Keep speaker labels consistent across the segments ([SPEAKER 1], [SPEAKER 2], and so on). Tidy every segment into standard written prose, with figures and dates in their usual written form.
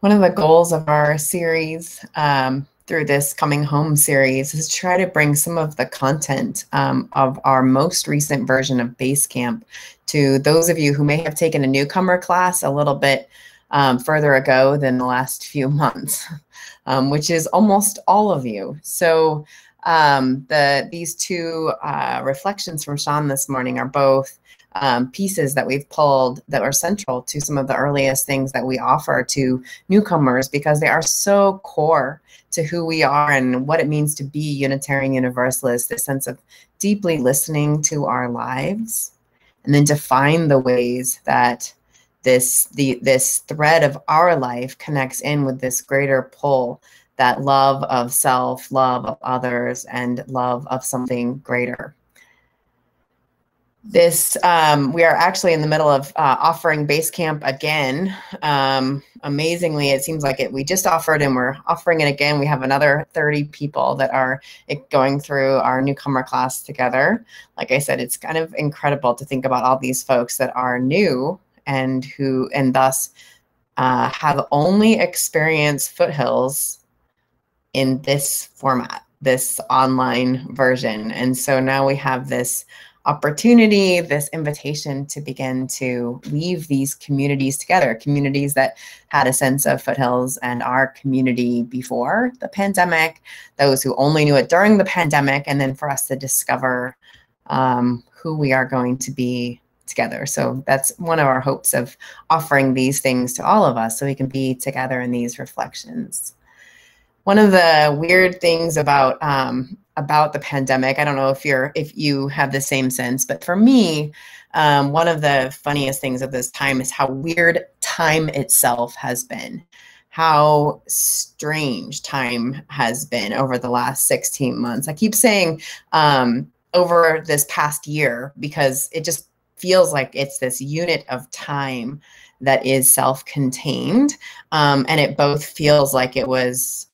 [SPEAKER 1] One of the goals of our series through this Coming Home series is to try to bring some of the content of our most recent version of Basecamp to those of you who may have taken a newcomer class a little bit further ago than the last few months, which is almost all of you. So these two reflections from Sean this morning are both pieces that we've pulled that are central to some of the earliest things that we offer to newcomers, because they are so core to who we are and what it means to be Unitarian Universalist, this sense of deeply listening to our lives, and then to find the ways that this thread of our life connects in with this greater pull, that love of self, love of others, and love of something greater. This, we are actually in the middle of offering Basecamp again. Amazingly, it seems like we just offered and we're offering it again. We have another 30 people that are going through our newcomer class together. Like I said, it's kind of incredible to think about all these folks that are new and thus have only experienced Foothills in this format, this online version. And so now we have this opportunity, this invitation to begin to weave these communities together, communities that had a sense of Foothills and our community before the pandemic, those who only knew it during the pandemic, and then for us to discover who we are going to be together. So that's one of our hopes of offering these things to all of us so we can be together in these reflections. One of the weird things about the pandemic, I don't know if you have the same sense, but for me, one of the funniest things of this time is how weird time itself has been, how strange time has been over the last 16 months. I keep saying over this past year, because it just feels like it's this unit of time that is self-contained, and it both feels like it was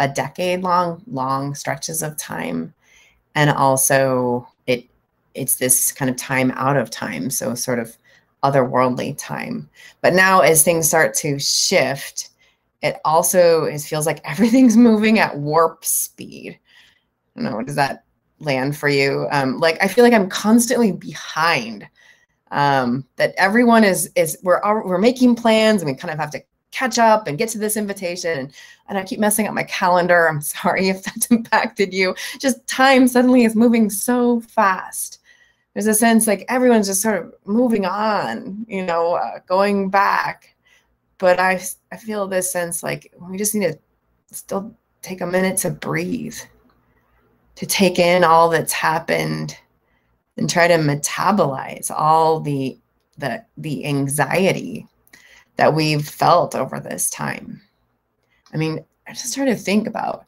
[SPEAKER 1] a decade long stretches of time, and also it's this kind of time out of time, so sort of otherworldly time. But now as things start to shift, it feels like everything's moving at warp speed. I don't know, does that land for you? Like I feel like I'm constantly behind. That everyone we're making plans and we kind of have to catch up and get to this invitation, and I keep messing up my calendar. I'm sorry if that's impacted you. Just time suddenly is moving so fast. There's a sense like everyone's just sort of moving on, going back. But I feel this sense like we just need to still take a minute to breathe, to take in all that's happened and try to metabolize all the anxiety that we've felt over this time. I mean, I just try to think about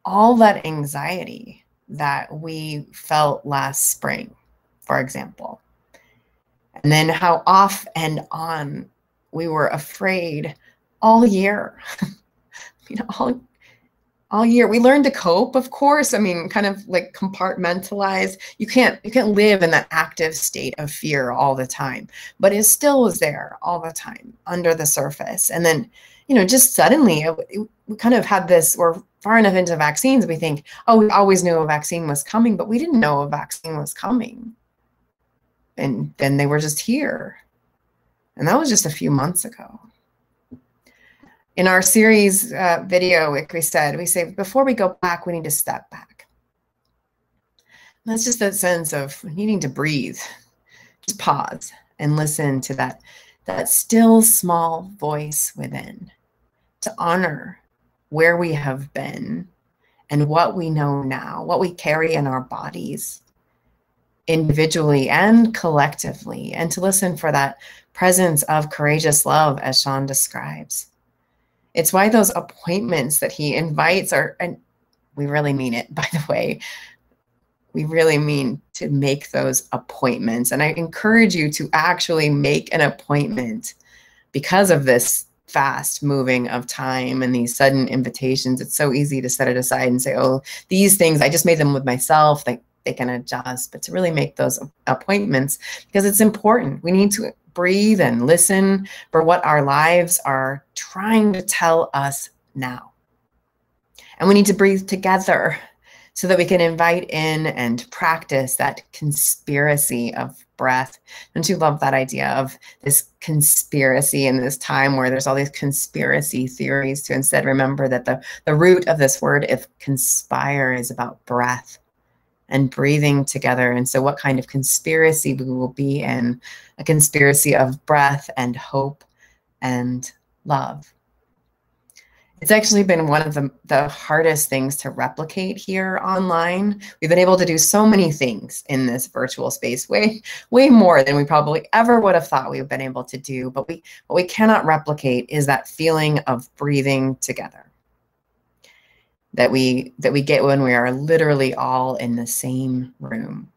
[SPEAKER 1] all that anxiety that we felt last spring, for example, and then how off and on we were afraid all year. All year we learned to cope, of course. I mean, kind of like compartmentalize. You can't live in that active state of fear all the time, but it still was there all the time under the surface. And then, just suddenly we kind of had this, we're far enough into vaccines, we think, oh, we always knew a vaccine was coming, but we didn't know a vaccine was coming. And then they were just here. And that was just a few months ago. In our series video, we say, before we go back, we need to step back. And that's just that sense of needing to breathe, just pause and listen to that still small voice within, to honor where we have been and what we know now, what we carry in our bodies, individually and collectively, and to listen for that presence of courageous love as Sean describes. It's why those appointments that he invites and we really mean it, by the way. We really mean to make those appointments. And I encourage you to actually make an appointment because of this fast moving of time and these sudden invitations. It's so easy to set it aside and say, oh, these things, I just made them with myself. They can adjust, but to really make those appointments because it's important. We need to breathe and listen for what our lives are trying to tell us now. And we need to breathe together so that we can invite in and practice that conspiracy of breath. Don't you love that idea of this conspiracy in this time where there's all these conspiracy theories, to instead remember that the root of this word, if conspire, is about breath and breathing together. And so what kind of conspiracy we will be in? A conspiracy of breath and hope and love. It's actually been one of the hardest things to replicate here online. We've been able to do so many things in this virtual space, way more than we probably ever would have thought we've been able to do. But what we cannot replicate is that feeling of breathing together that we get when we are literally all in the same room.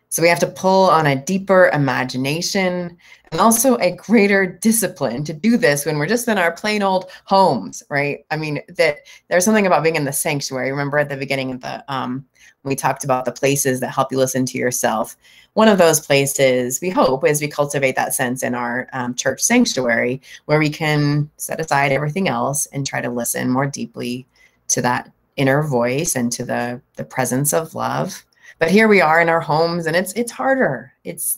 [SPEAKER 1] So we have to pull on a deeper imagination and also a greater discipline to do this when we're just in our plain old homes, right? I mean, that there's something about being in the sanctuary. Remember at the beginning of the, we talked about the places that help you listen to yourself. One of those places, we hope, is we cultivate that sense in our church sanctuary where we can set aside everything else and try to listen more deeply to that inner voice and to the presence of love. But here we are in our homes, and it's harder.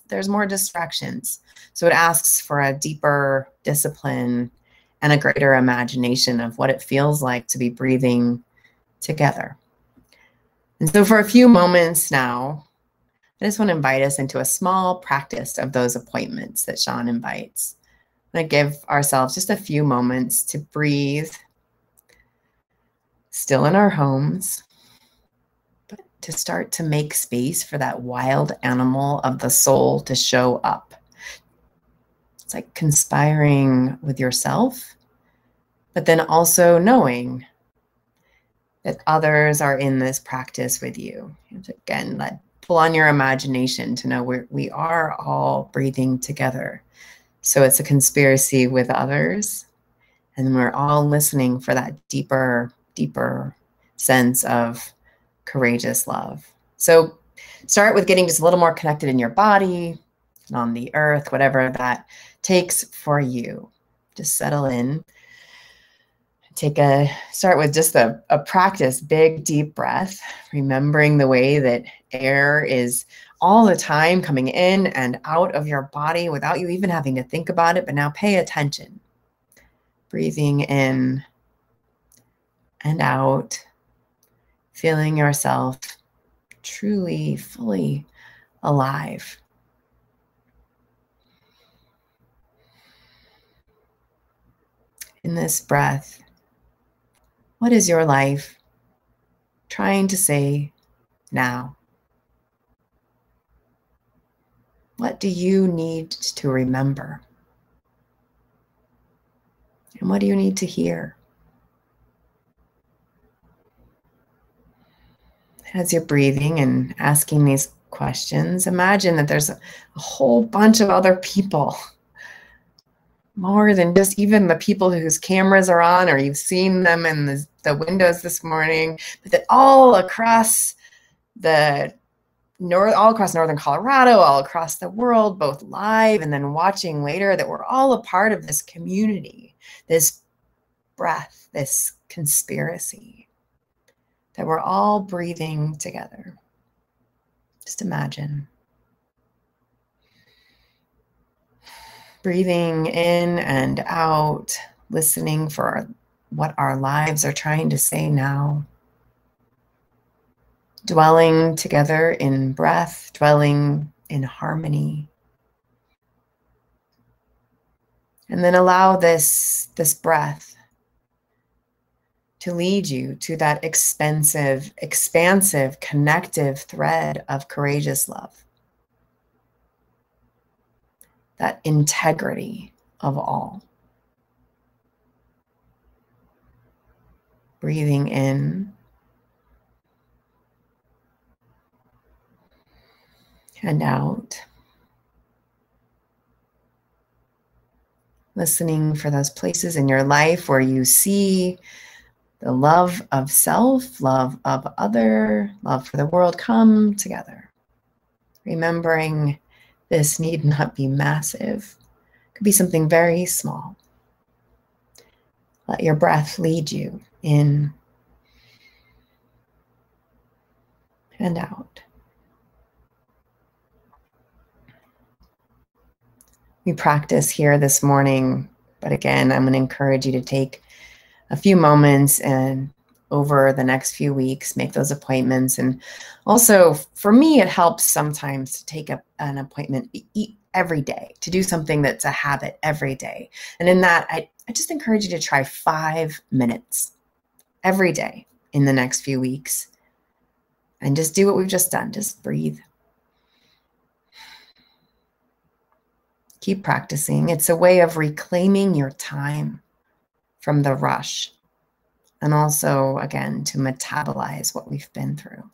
[SPEAKER 1] There's more distractions. So it asks for a deeper discipline and a greater imagination of what it feels like to be breathing together. And so for a few moments now, I just want to invite us into a small practice of those appointments that Sean invites. I'm going to give ourselves just a few moments to breathe, still in our homes, but to start to make space for that wild animal of the soul to show up. It's like conspiring with yourself, but then also knowing that others are in this practice with you. Again, pull on your imagination to know we are all breathing together. So it's a conspiracy with others, and we're all listening for that deeper sense of courageous love. So start with getting just a little more connected in your body and on the earth, whatever that takes for you. Just settle in. Start with just a practice, big, deep breath, remembering the way that air is all the time coming in and out of your body without you even having to think about it. But now pay attention. Breathing in and out, feeling yourself truly, fully alive. In this breath, what is your life trying to say now? What do you need to remember? And what do you need to hear? As you're breathing and asking these questions, imagine that there's a whole bunch of other people, more than just even the people whose cameras are on or you've seen them in the windows this morning, but that all across northern Colorado, all across the world, both live and then watching later, that we're all a part of this community, this breath, this conspiracy, that we're all breathing together. Just imagine. Breathing in and out, listening for what our lives are trying to say now. Dwelling together in breath, dwelling in harmony. And then allow this breath to lead you to that expansive, connective thread of courageous love. That integrity of all. Breathing in and out. Listening for those places in your life where you see the love of self, love of other, love for the world come together. Remembering this need not be massive, Could be something very small. Let your breath lead you in and out. We practice here this morning, but again, I'm going to encourage you to take a few moments and over the next few weeks, make those appointments. And also for me, it helps sometimes to take an appointment every day, to do something that's a habit every day. And in that, I just encourage you to try 5 minutes every day in the next few weeks. And just do what we've just done. Just breathe. Keep practicing. It's a way of reclaiming your time from the rush. And also, again, to metabolize what we've been through.